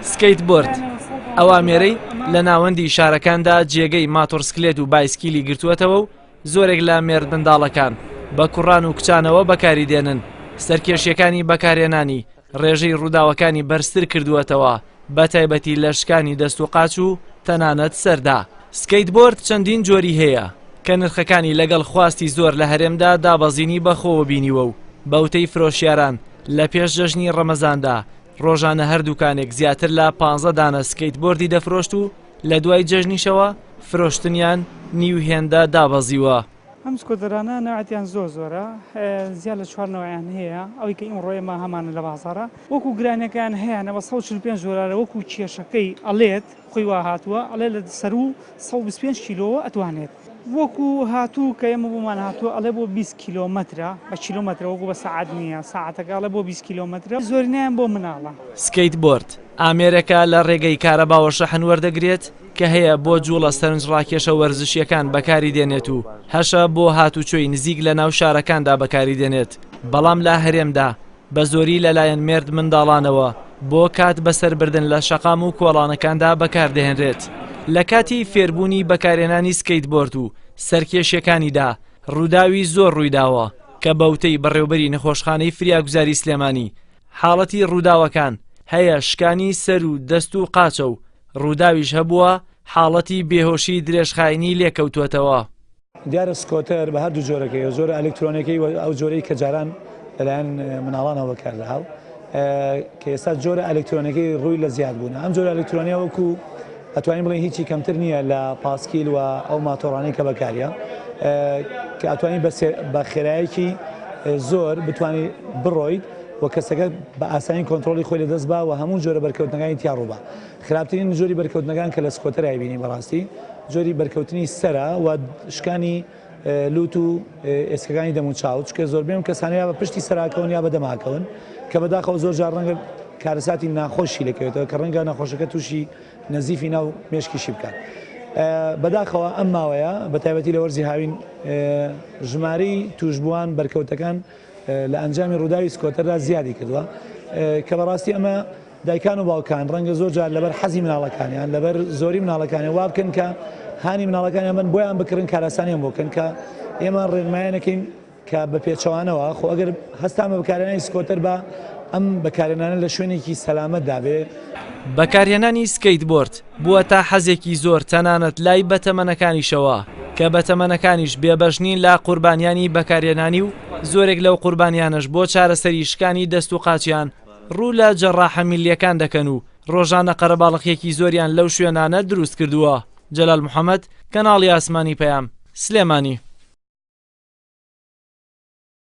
سکەیت بۆرد ئەوامێرەی لە ناوەندی شارەکاندا جێگەی ماتۆرسکلێت و بایسکیلی گرتووەتەوە و زۆرێک لە مێرد منداڵەکان بە کوڕان و کچانەوە بەکاری دێنن. سەرکێشیەکانی بەکارهێنانی ڕێژەی ڕووداوەکانی بەرزتر کردووەتەوە بە تایبەتی لە شکانی دەست و قاچ و تەنانەت سەردا. سکەیت بۆرد چەندین جۆری هەیە کە نرخەکانی لەگەڵ خواستی زۆر لە هەرێمدا دابەزینی بەخۆوە بینیوە و بەوتەی فرۆشیاران لە پێش جەژنی ڕەمەزاندا ڕۆژانە هەردووکانێک زیاتر لە 15 دانە سکەیت بۆردی دەفرۆشت و لە دوای جەژنیشەوە فرۆشتنیان نیوهێندە دابەزیوە. ئەم سکۆتەرانە ناوعەتیان زۆرە زیاد لە 4 نەوەیان هەیە ئەوەی کە ئیم ڕۆیەمە هەمانە لە بازاڕە وەکو گرانەکان هەیەە بە 145 دلار وەکو کێشەکەی ئەڵێت خۆی وا هاتووە ئەڵێ لە سەر و 125 کیلۆوە ئەتوانێت وەکو هاتوو کە ئێمە بۆمان هاتووە ئەڵێ بۆ 20 کیلۆمەترە بە کیلۆمەترە وەکو بە سەعات نییە ساعتەکە ئەڵێ بۆ 20 کیلۆمەترە زۆرینیان بۆ مناڵە. سکەیت بۆرد ئامێرەکە لە ڕێگەی کارەباوە شەحن وەردەگرێت کە هەیە بۆ جوڵە سەرنج ڕاکێشە وەرزشیەکان بەکاری دێنێت و هەشە بۆ هاتوچۆی نزیک لە ناو شارەکاندا بەکاری دێنێت بەڵام لە هەرێمدا بە زۆری لەلایەن مێرد منداڵانەوە بۆ کات بەسەربردن لە شەقام و کۆڵانەکاندا بەکاردەهێنرێت. لە کاتی فێربوونی بەکارهێنانی سکەیت بۆرد و سەرکێشیەکانیدا ڕووداوی زۆر ڕوویداوە کە بەوتەی بەڕێوەبەری نەخۆشخانەی فریاگوزاری سلێمانی حاڵەتی ڕووداوەکان هەیە شکانی سەر و دەست و قاچە و ڕووداویش هەبووە حاڵەتی بێهۆشی درێژخایینی لێکەوتوێتەوە. دیارە سکۆتەر بە هەردوو جۆرەکەی زۆر ئەلکترۆنیەکەی ئەو جۆرەی کە جاران لەلایەن مناڵانەوە بەکاردەهاو کە ئێستا جۆرە ئەلکترۆنیەکەی ڕووی لە زیاد بوون. ئەم جۆرە ئەلکترۆنیا وەکو ئەتوانین بڵێن هیچی کەمتر نییە لە پاسکیل و ئەو ماتۆڕانەی کە بەکاریە کە ئەتوانین بە خێراییەکی زۆر بتوانانی بڕۆیت و کەسەکە بە ئاسانی کۆنتترۆلی خۆی لەدەست با و هەموو جۆرە بەرکەوتنەکانی تیاڕووبە. خراپترین جۆری بەرکەوتنەکان کە لە سکۆتەرای بینی بەڕاستی جۆری بەرکەوتنی سەرە و شکانی لوت و ئێسکەکانی دەمو چاوت چکە زۆربەی کەسانەیە بە پشتی سەراکەون یا بەدەماکەون کە بەداخەوە زۆر جار ڕەنگە کارەساتی ناخۆشی لەکەوێتەوە کە ڕەنگە نەخۆشەکە تووشی نەزیفی ناو مێشکیشی بکات. بەداخەوە ئەم ماوەیە بە تایبەتی لە وەرزی هاوین ژمارەی توشبووان بەرکەوتەکان لە ئەنجامی ڕووداوی سکۆتەردا زیادی کردووە کە بەڕاستی ئەمە دایکان و باوکان ڕەنگە زۆر جار لەبەر حەزی مناڵەکانیان لەبەر زۆری مناڵەکانی وا بکەن کە هانی مناڵەکانی من بۆیان بکردن کاراسانیان بۆکەن کە ئێمە ڕێنمایانەکەین کە بە پێچەوانەوە خۆ ئەگەر هەستان بە بەکارهێنانی سکۆتەر بە ئەم بەکارهێنانە لە شوێنێکی سەلامەت دابێ. بەکارهێنانی سکەیت بۆرد بووە تا حەزێکی زۆر تەنانەت لای بەتەمەنەکانیشەوە کە بەتەمەنەکانیش بێبەشنین لە قوربانیانی بەکارهێنانی و زۆرێک لەو قوربانیانش بۆ چارەسەری شکانی دەست و قاچیان ڕوو لە جەڕاحە میلیەکان دەکەن و ڕۆژانە قەرەباڵغێکی زۆریان لەو شوێنانە دروست کردووە. جەلال محەممەد، کەناڵی ئاسمانی پەیام، سلێمانی.